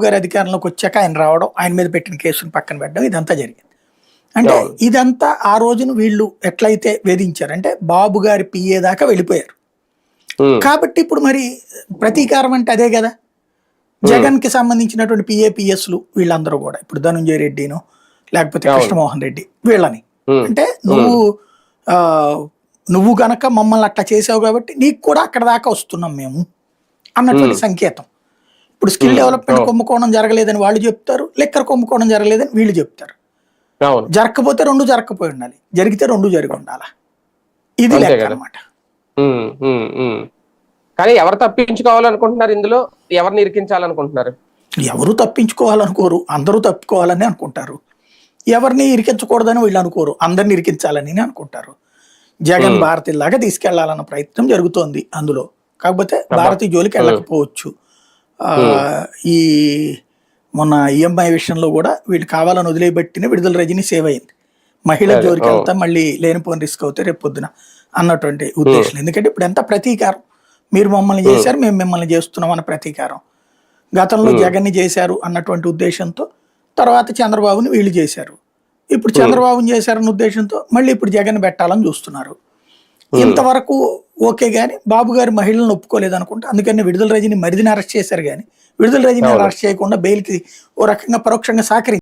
గారి అధికారంలోకి వచ్చాక ఆయన రావడం, ఆయన మీద పెట్టిన కేసును పక్కన పెట్టడం ఇదంతా జరిగింది. అంటే అవును. ఇదంతా ఆ రోజున వీళ్ళు ఎట్లయితే వేధించారు అంటే బాబు గారి పిఏ దాకా వెళ్ళిపోయారు. ఉమ్, కాబట్టి ఇప్పుడు మరి ప్రతీకారం అంటే అదే కదా. జగన్ కి సంబంధించినటువంటి పిఏపిఎస్లు వీళ్ళందరూ కూడా ఇప్పుడు ధనుంజయ రెడ్డిను లేకపోతే అవును. కృష్ణమోహన్ రెడ్డి వీళ్ళని ఉమ్, అంటే ఉమ్, ఆ నువ్వు గనక మమ్మల్ని అట్లా చేసావు కాబట్టి నీకు కూడా అక్కడ దాకా వస్తున్నాం మేము అన్నటువంటి ఉమ్, సంకేతం. ఇప్పుడు స్కిల్ ఉమ్, డెవలప్మెంట్ అవును. కుంభకోణం జరగలేదని వాళ్ళు చెప్తారు, లిక్కర్ కుంభకోణం జరగలేదని వీళ్ళు చెప్తారు. అవును. జరగకపోతే రెండు జరగకపోయి ఉండాలి, జరిగితే రెండు జరిగి ఉండాలి. ఇది అంతే లెక్క కదా. అనమాట. ఉమ్, ఉమ్, ఉమ్. కానీ ఎవరు తప్పించుకోవాలనుకుంటున్నారు ఇందులో? ఎవరిని ఇరికించాలనుకుంటున్నారు? ఎవరు తప్పించుకోవాలనుకోరు, అందరూ తప్పుకోవాలని అనుకుంటారు. ఎవరిని ఇరికించకూడదని వీళ్ళు అనుకోరు, అందరిని ఇరికించాలని అనుకుంటారు. జగన్ ఉమ్, భారతి లాగా తీసుకెళ్లాలన్న ప్రయత్నం జరుగుతోంది అందులో. కాకపోతే అబ్బా. భారతి జోలికి ఉమ్, వెళ్ళకపోవచ్చు. ఆ, ఉమ్, ఈ మొన్న ఈఎంఐ విషయంలో కూడా వీళ్ళు కావాలని వదిలేబట్టిన విడుదల రజని సేవ్ అయింది. మహిళ అదే జోలికి అవును. వెళ్తా మళ్ళీ లేనిపోని రిస్క్ అవుతే రేపు పొద్దున అన్నటువంటి ఉమ్, ఉద్దేశం. ఎందుకంటే ఇప్పుడు ఎంత ప్రతీకారం, మీరు మమ్మల్ని ఉమ్, చేశారు మేము మిమ్మల్ని చేస్తున్నాం అన్న ప్రతీకారం. గతంలో ఉమ్, జగన్ని చేశారు అన్నటువంటి ఉద్దేశంతో తర్వాత చంద్రబాబుని వీళ్ళు చేశారు. ఇప్పుడు ఉమ్, చంద్రబాబుని చేశారన్న ఉద్దేశంతో మళ్ళీ ఇప్పుడు జగన్ పెట్టాలని చూస్తున్నారు. ఉమ్, ఇంతవరకు ఓకే గాని బాబు గారి మహిళలను ఒప్పుకోలేదు అనుకుంటా, అందుకని విడుదల రజని మరిదిని అరెస్ట్ చేశారు. కానీ విడుదల రజని అవును. అరెస్ట్ చేయకుండా బెయిల్కి ఓ రకంగా పరోక్షంగా సహకరించారు.